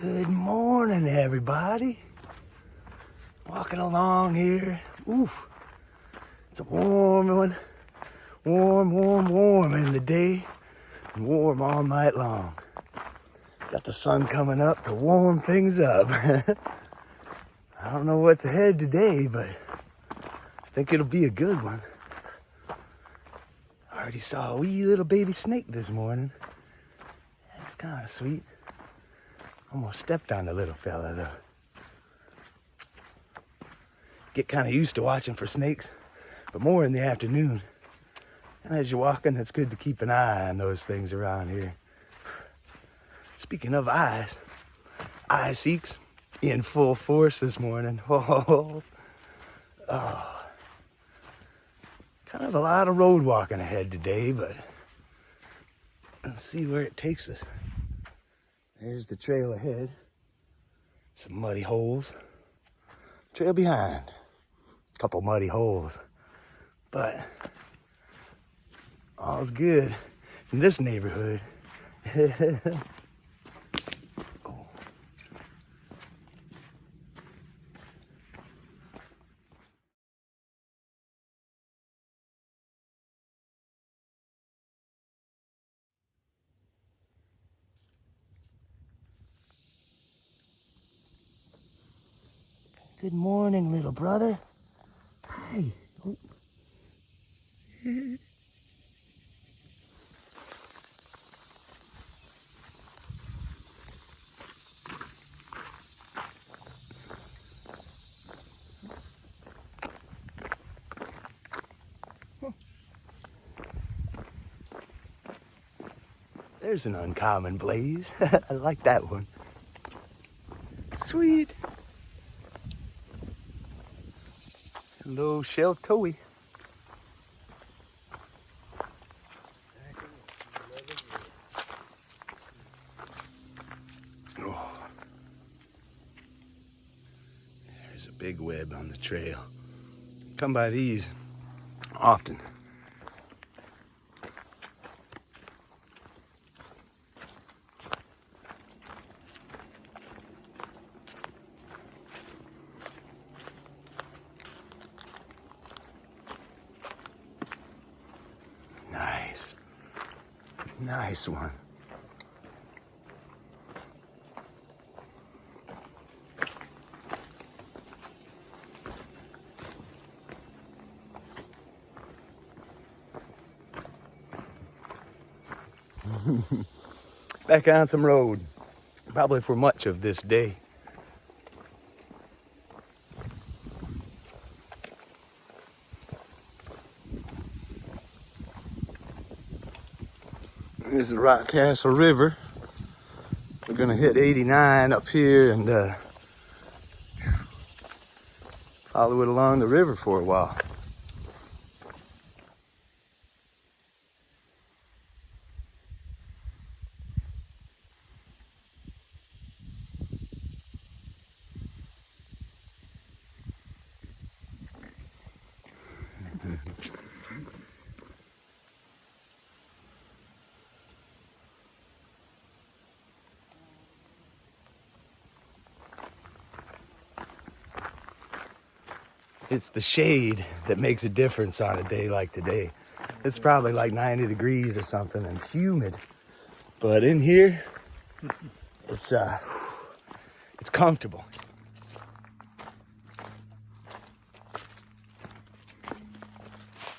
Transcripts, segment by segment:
Good morning, everybody. Walking along here. Ooh, it's a warm one. Warm in the day. And warm all night long. Got the sun coming up to warm things up. I don't know what's ahead today, but I think it'll be a good one. I already saw a wee little baby snake this morning. That's kind of sweet. Almost stepped on the little fella though. Get kind of used to watching for snakes, but more in the afternoon. And as you're walking, it's good to keep an eye on those things around here. Speaking of eyes, eye seeks in full force this morning. Oh. Kind of a lot of road walking ahead today, but let's see where it takes us. There's the trail ahead. Some muddy holes. Trail behind. A couple muddy holes. But all's good in this neighborhood. Oh. Good morning, little brother. Hi. Oh. There's an uncommon blaze. I like that one. Sweet. Hello, Sheltowee. Oh. There's a big web on the trail. Come by these often. Nice one. Back on some road, probably for much of this day. Here's the Rock Castle River. We're gonna hit 89 up here and follow it along the river for a while. It's the shade that makes a difference on a day like today. It's probably like 90 degrees or something and humid. But in here, it's comfortable.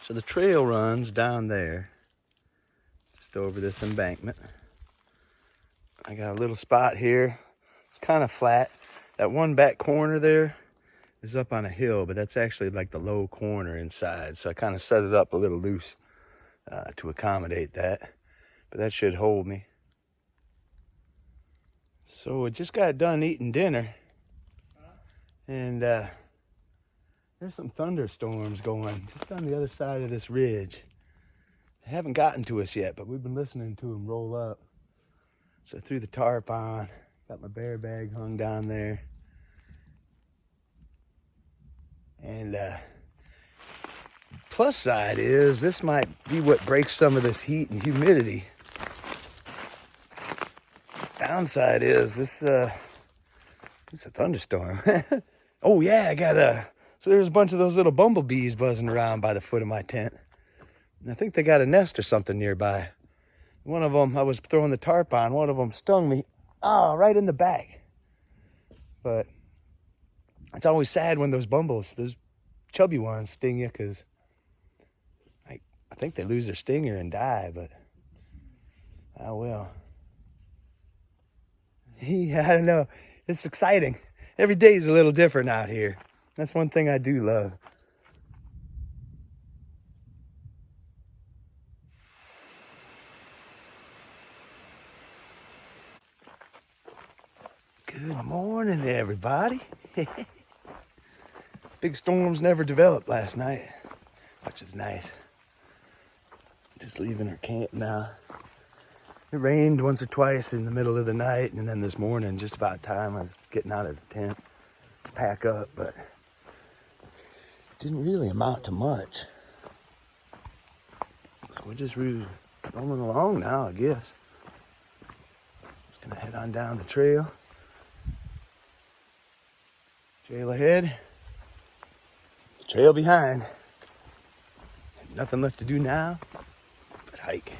So the trail runs down there, just over this embankment. I got a little spot here. It's kind of flat. That one back corner there is up on a hill, but that's actually like the low corner inside. So I kind of set it up a little loose to accommodate that. But that should hold me. So I just got done eating dinner. And there's some thunderstorms going just on the other side of this ridge. They haven't gotten to us yet, but we've been listening to them roll up. So I threw the tarp on, got my bear bag hung down there. And plus side is this might be what breaks some of this heat and humidity. Downside is this It's a thunderstorm. Oh yeah, I got so there's a bunch of those little bumblebees buzzing around by the foot of my tent. And I think they got a nest or something nearby. One of them, I was throwing the tarp on, one of them stung me, right in the back. But it's always sad when those chubby ones sting you, because I think they lose their stinger and die, but oh well. Yeah, I don't know. It's exciting. Every day is a little different out here. That's one thing I do love. Good morning, everybody. Big storms never developed last night, which is nice. Just leaving our camp now. It rained once or twice in the middle of the night, and then this morning, just about time I was getting out of the tent to pack up, but it didn't really amount to much. So we're just really rolling along now, I guess. Just gonna head on down the trail. Trail ahead, the trail behind. And nothing left to do now but hike.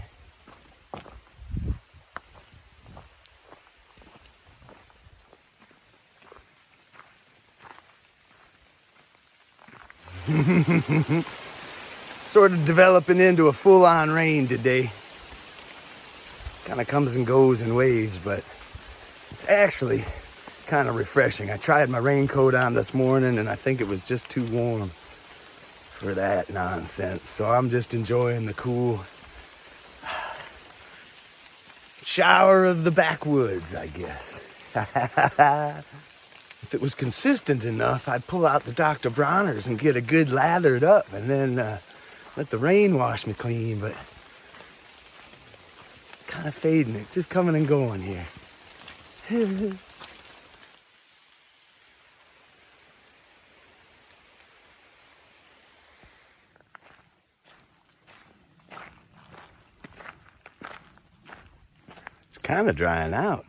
Sort of developing into a full-on rain today. Kind of comes and goes in waves, but it's actually kind of refreshing. I tried my raincoat on this morning and I think it was just too warm for that nonsense. So I'm just enjoying the cool shower of the backwoods, I guess. If it was consistent enough, I'd pull out the Dr. Bronner's and get a good lathered up and then let the rain wash me clean, but kind of fading it, just coming and going here. It's kind of drying out.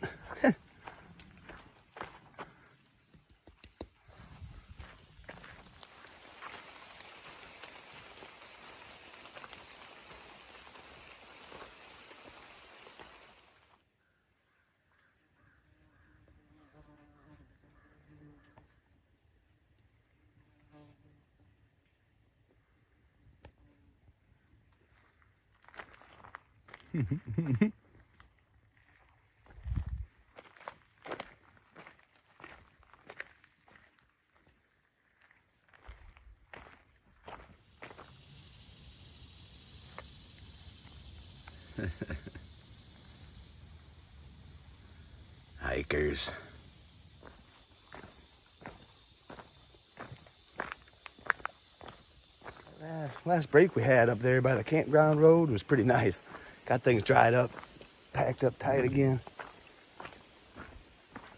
Hikers. Last break we had up there by the campground road was pretty nice. Got things dried up, packed up tight again.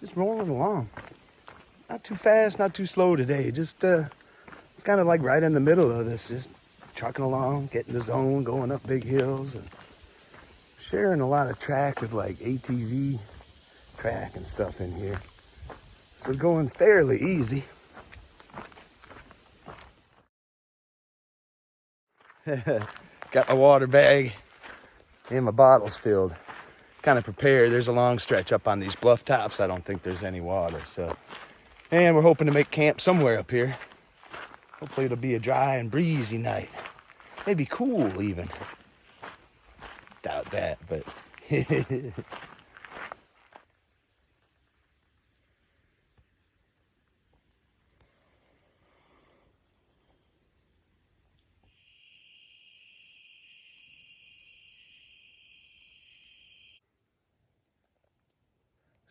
Just rolling along. Not too fast, not too slow today. Just it's kind of like right in the middle of this. Just trucking along, getting the zone, going up big hills, and sharing a lot of track with like ATV track and stuff in here. So going fairly easy. Got my water bag and my bottles filled. Kind of prepared. There's a long stretch up on these bluff tops. I don't think there's any water. And we're hoping to make camp somewhere up here. Hopefully it'll be a dry and breezy night. Maybe cool even. Doubt that, but so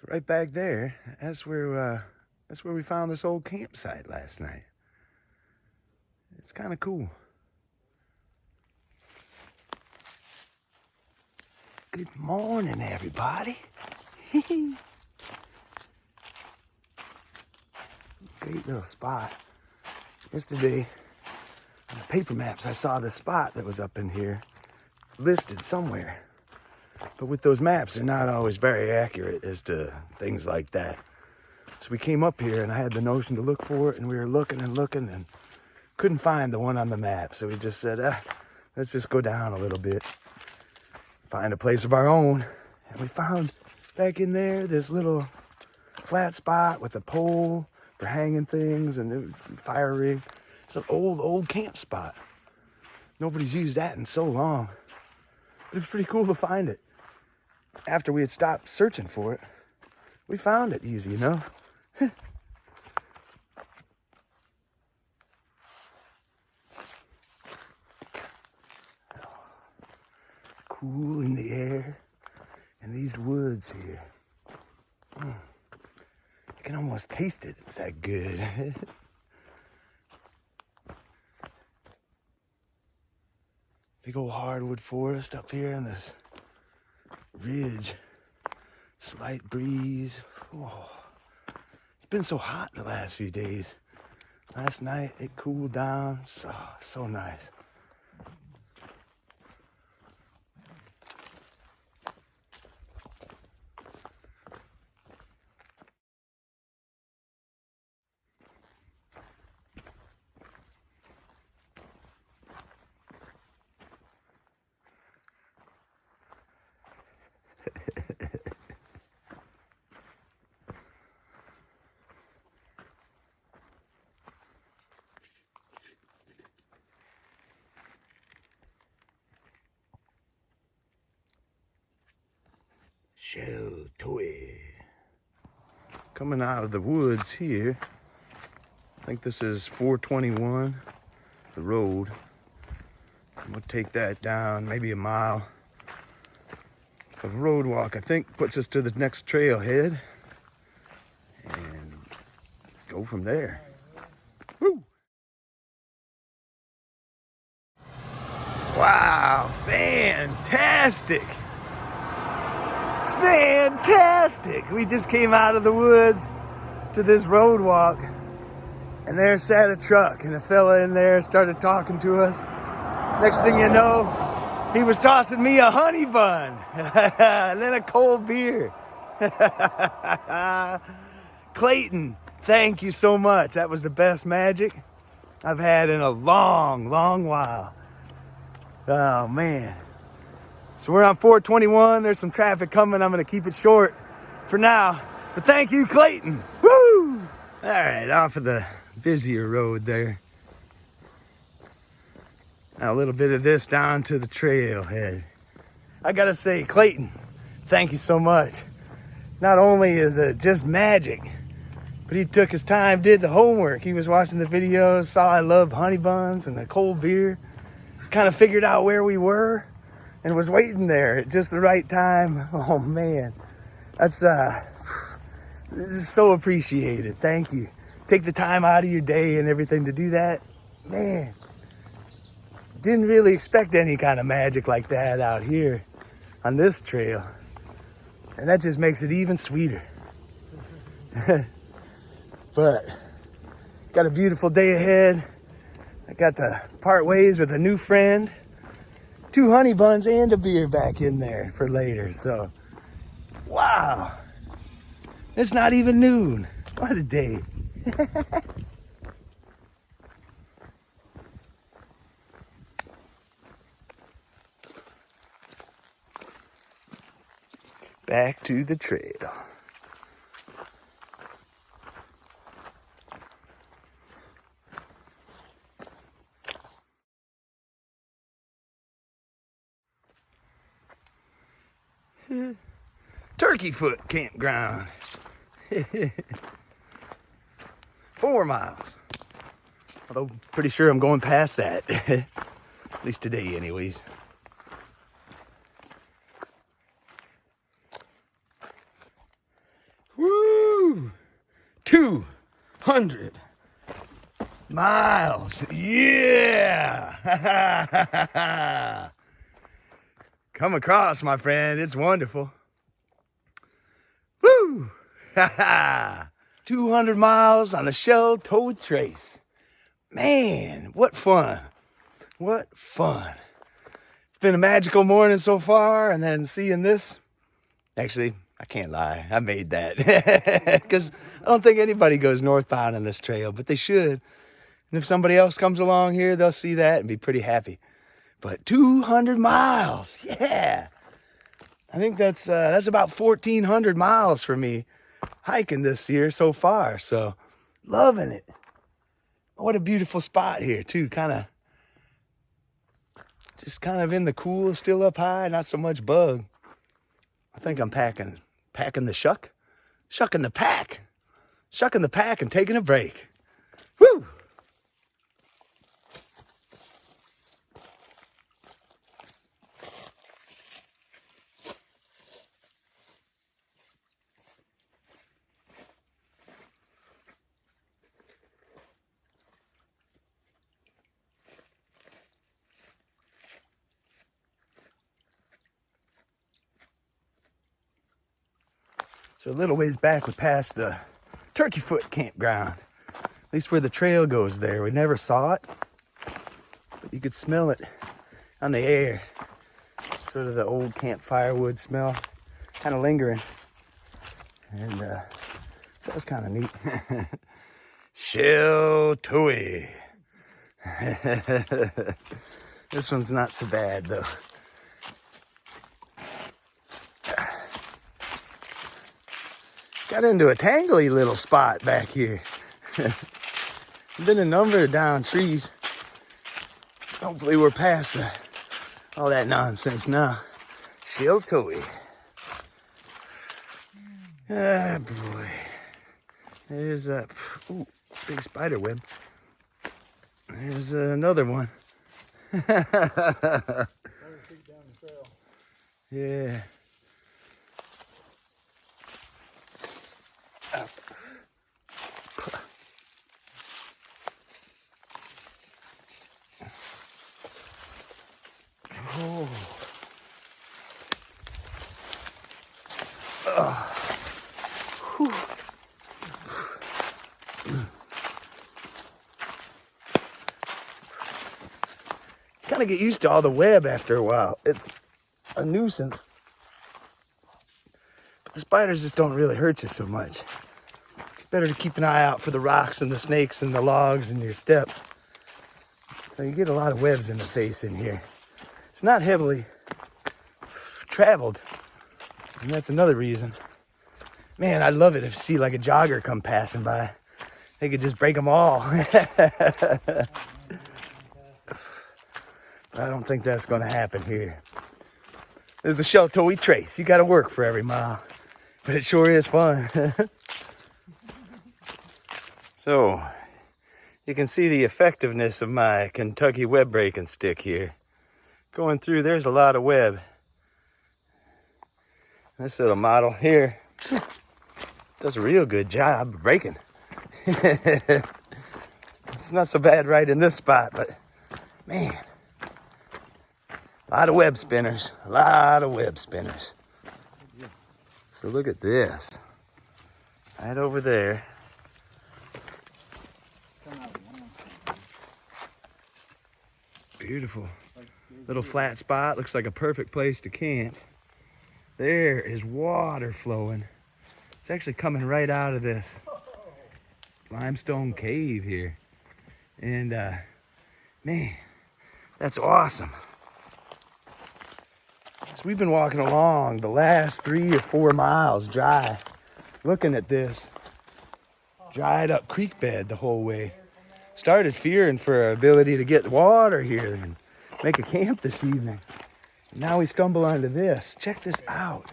right back there, that's where we found this old campsite last night. It's kind of cool. Good morning, everybody. Great little spot. Yesterday, on the paper maps, I saw this spot that was up in here, listed somewhere. But with those maps, they're not always very accurate as to things like that. So we came up here and I had the notion to look for it, and we were looking and looking and couldn't find the one on the map. So we just said, let's just go down a little bit, find a place of our own. And we found back in there this little flat spot with a pole for hanging things and a fire rig. It's an old camp spot. Nobody's used that in so long. But it was pretty cool to find it. After we had stopped searching for it, we found it easy enough. Cool in the air and these woods here. You can almost taste it. It's that good. Big old hardwood forest up here on this ridge. Slight breeze. Oh, it's been so hot the last few days. Last night it cooled down. So nice. Sheltowee. Coming out of the woods here. I think this is 421, the road. I'm gonna take that down maybe a mile of road walk. I think puts us to the next trailhead and go from there. Woo! Wow, fantastic! Fantastic! We just came out of the woods to this road walk, and there sat a truck, and a fella in there started talking to us. Next thing you know, he was tossing me a honey bun and then a cold beer. Clayton, thank you so much. That was the best magic I've had in a long while. Oh man. So we're on 421. There's some traffic coming. I'm going to keep it short for now. But thank you, Clayton. Woo! All right, off of the busier road there. Now a little bit of this down to the trailhead. I got to say, Clayton, thank you so much. Not only is it just magic, but he took his time, did the homework. He was watching the videos, saw I love honey buns and a cold beer. Kind of figured out where we were and was waiting there at just the right time. Oh man, that's this is so appreciated. Thank you. Take the time out of your day and everything to do that. Man, didn't really expect any kind of magic like that out here on this trail. And that just makes it even sweeter. But got a beautiful day ahead. I got to part ways with a new friend. 2 honey buns and a beer back in there for later. So, wow. It's not even noon. What a day. Back to the trail. Turkey Foot Campground. 4 miles. Although pretty sure I'm going past that. At least today anyways. Woo! 200 miles. Yeah! Come across, my friend. It's wonderful. Woo! 200 miles on the Sheltowee Trace. Man, what fun. What fun. It's been a magical morning so far, and then seeing this. Actually, I can't lie. I made that because I don't think anybody goes northbound on this trail, but they should. And if somebody else comes along here, they'll see that and be pretty happy. But 200 miles, yeah. I think that's about 1,400 miles for me hiking this year so far. So loving it. What a beautiful spot here too. Just kind of in the cool, still up high, not so much bug. I think I'm packing the shucking the pack and taking a break. Woo! So a little ways back, we passed the Turkey Foot campground. At least where the trail goes there. We never saw it, but you could smell it on the air. Sort of the old campfire wood smell, kind of lingering. And so it was kind of neat. Sheltowee. This one's not so bad though. Got into a tangly little spot back here. Been a number of down trees. Hopefully we're past all that nonsense now. Sheltowee. Ah, boy. There's a big spider web. There's another one. Yeah. Oh. Kind of get used to all the web after a while. It's a nuisance. But the spiders just don't really hurt you so much. It's better to keep an eye out for the rocks and the snakes and the logs in your step. So you get a lot of webs in the face in here. It's not heavily traveled, and that's another reason. Man, I'd love it if you see like a jogger come passing by. They could just break them all. But I don't think that's going to happen here. There's the Sheltowee Trace. You got to work for every mile, but it sure is fun. So, you can see the effectiveness of my Kentucky web breaking stick here. Going through, there's a lot of web. This little model here does a real good job of breaking. It's not so bad right in this spot, but man, a lot of web spinners, a lot of web spinners. So look at this, right over there. Beautiful little flat spot, looks like a perfect place to camp. There is water flowing. It's actually coming right out of this limestone cave here. And man, that's awesome. So we've been walking along the last 3 or 4 miles dry, looking at this dried up creek bed the whole way. Started fearing for our ability to get water here and make a camp this evening. Now we stumble onto this. Check this out.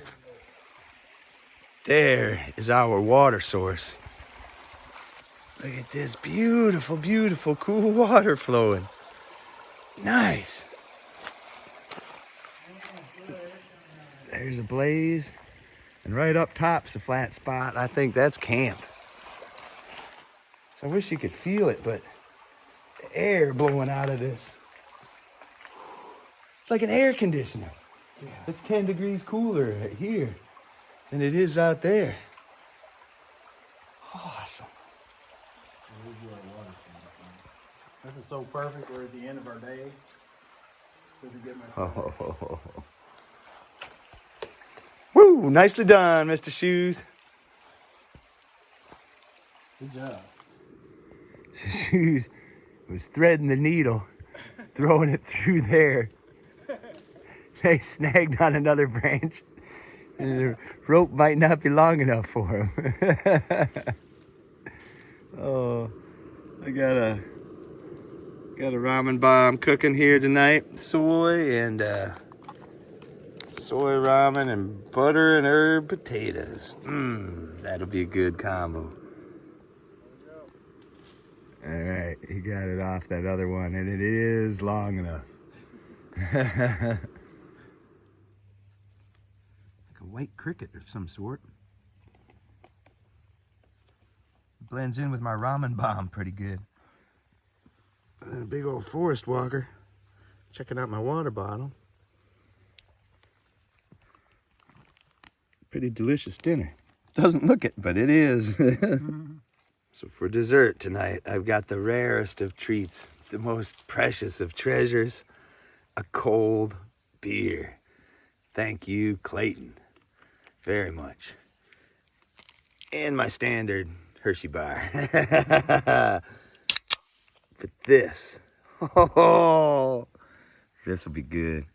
There is our water source. Look at this beautiful, beautiful, cool water flowing. Nice. There's a blaze. And right up top's a flat spot. I think that's camp. So I wish you could feel it, but the air blowing out of this. It's like an air conditioner. It's 10 degrees cooler here than it is out there. Awesome. This is so perfect. We're at the end of our day. Doesn't get much. Woo! Ooh, nicely done, Mr. Shoes. Good job. Shoes was threading the needle, throwing it through there. They snagged on another branch, and the rope might not be long enough for him. Oh, I got a ramen bomb cooking here tonight. Soy ramen and butter and herb potatoes. That'll be a good combo. All right, he got it off that other one, and it is long enough. Like a white cricket of some sort. Blends in with my ramen bomb pretty good. And then a big old forest walker. Checking out my water bottle. Pretty delicious dinner. Doesn't look it, but it is. So for dessert tonight, I've got the rarest of treats, the most precious of treasures, a cold beer. Thank you, Clayton, very much. And my standard Hershey bar. But this, oh, this will be good.